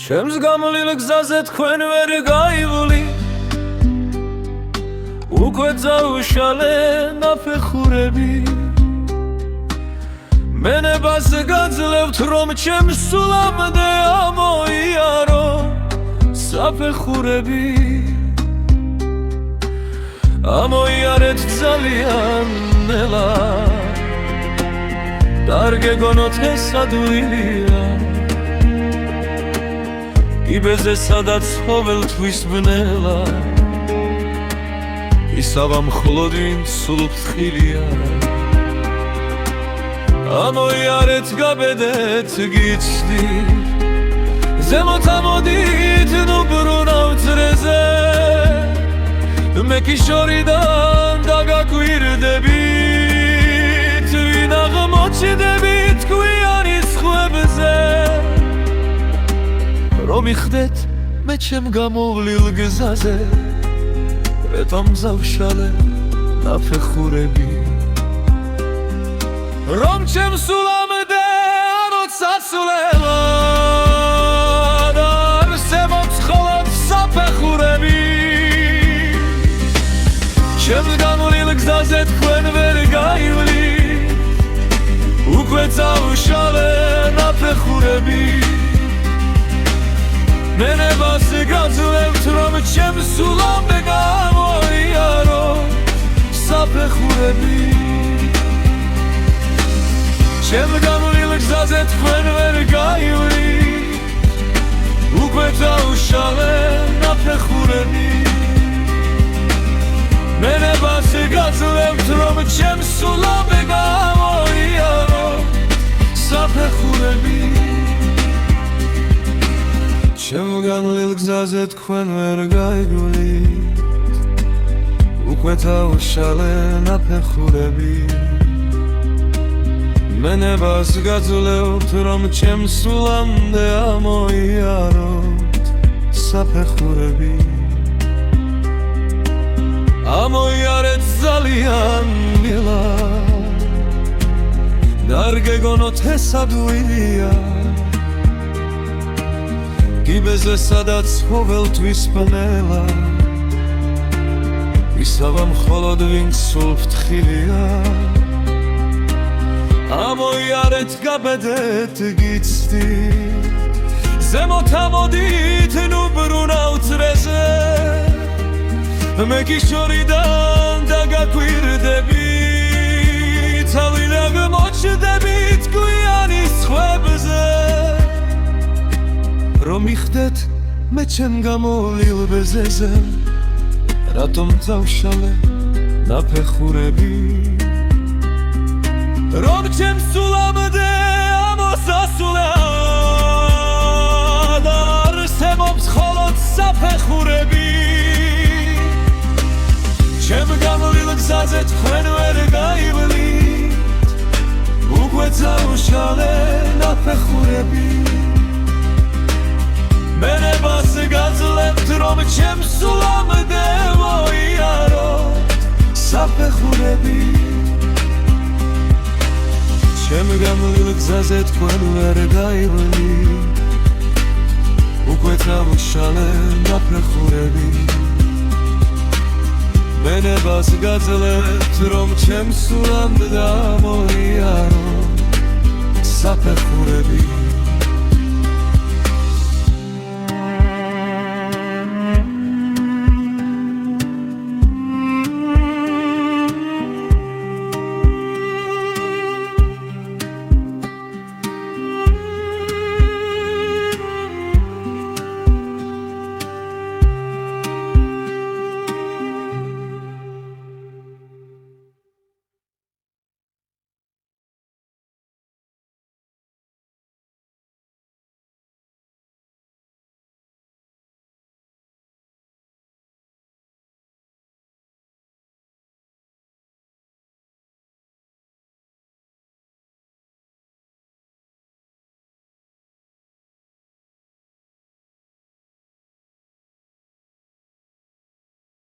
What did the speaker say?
ჩემს გამლილ გზაზე თქვენ ვერ გაივლი უკვე წაუშალე ნაფეხურები მენებას გაძლევთ რომ ჩემს სულამდე ამოიარო საფეხურები ამოიარეთ ძალიან ნელა არ გეგონოთ ეს ადვილია იბეზე სადაც ყოველთვის ბნელა ისავა მხოლოდ ვინც სულფრთხილია ამოიარეთ გაბედეთ გიცდით ზემოთ ამოდით ნუ ბრუნავ წრეზე მე კი შორიდან დაგაკვირდებით ვინ აღმოჩნდებით გვიანის ხვებზე რომ იხდეთ მე ჩემ გამოვლილ გზაზე რეთომ ზავშალე ნაფეხურები რომ ჩემ სულამდე აროცასულებად არსებობს მხოლოდ საფეხურები ჩემ გამოვლილ გზაზე თქვენ ვერ გაივლით უკვე წაუშალე ნაფეხურები მენებას გაძლევთ რომ ჩემს სულამდე გამოიარო საფეხურები ჩემ გამოვლილ გზაზე თქვენ ვერ გაივლით უკვე წაუშალე ნაფეხურები მენებას გაძლევთ რომ ჩემს სულამდე გამოიარო საფეხურები ჩემ გამოვლილ გზაზე თქვენ ვერ გაივლით უკვე წაუშალე ნაფეხურები მენებას გაძლევთ რომ ჩემს სულამდე ამოიაროთ საფეხურები ამოიარეთ ძალიან მილა არ გეგონოთ ეს ადვილია იბეზე სადაც ყოველთვის ბნელა ისავა მხოლოდ ვინც სულფრთხილია ამოიარეთ გაბედეთ გიცდით ზემოთ ამოდით ნუ ბრუნავ წრეზე მე კი შორიდან დაგაკვირდებით ავინ აღმოჩნდებით გვიანის ხვებზე რომ იხდეთ მე ჩემ გამოვლილ გზაზე რატომ წავშალე ნაფეხურები რომ ჩემს სულამდე ამოსასვლად არსებობს მხოლოდ საფეხურები ჩემ გამოვლილ გზაზე თქვენ ვერ გაივლით უკვე წაუშალე ნაფეხურები მენებას გაძლევთ რომ ჩემს სულამდე მოიარო საფეხურები ჩემ გამოვლილ გზაზე თქვენ ვერ გაივლით უკვე წაუშალე ნაფეხურები მენებას გაძლევთ რომ ჩემს სულამდე მოიარო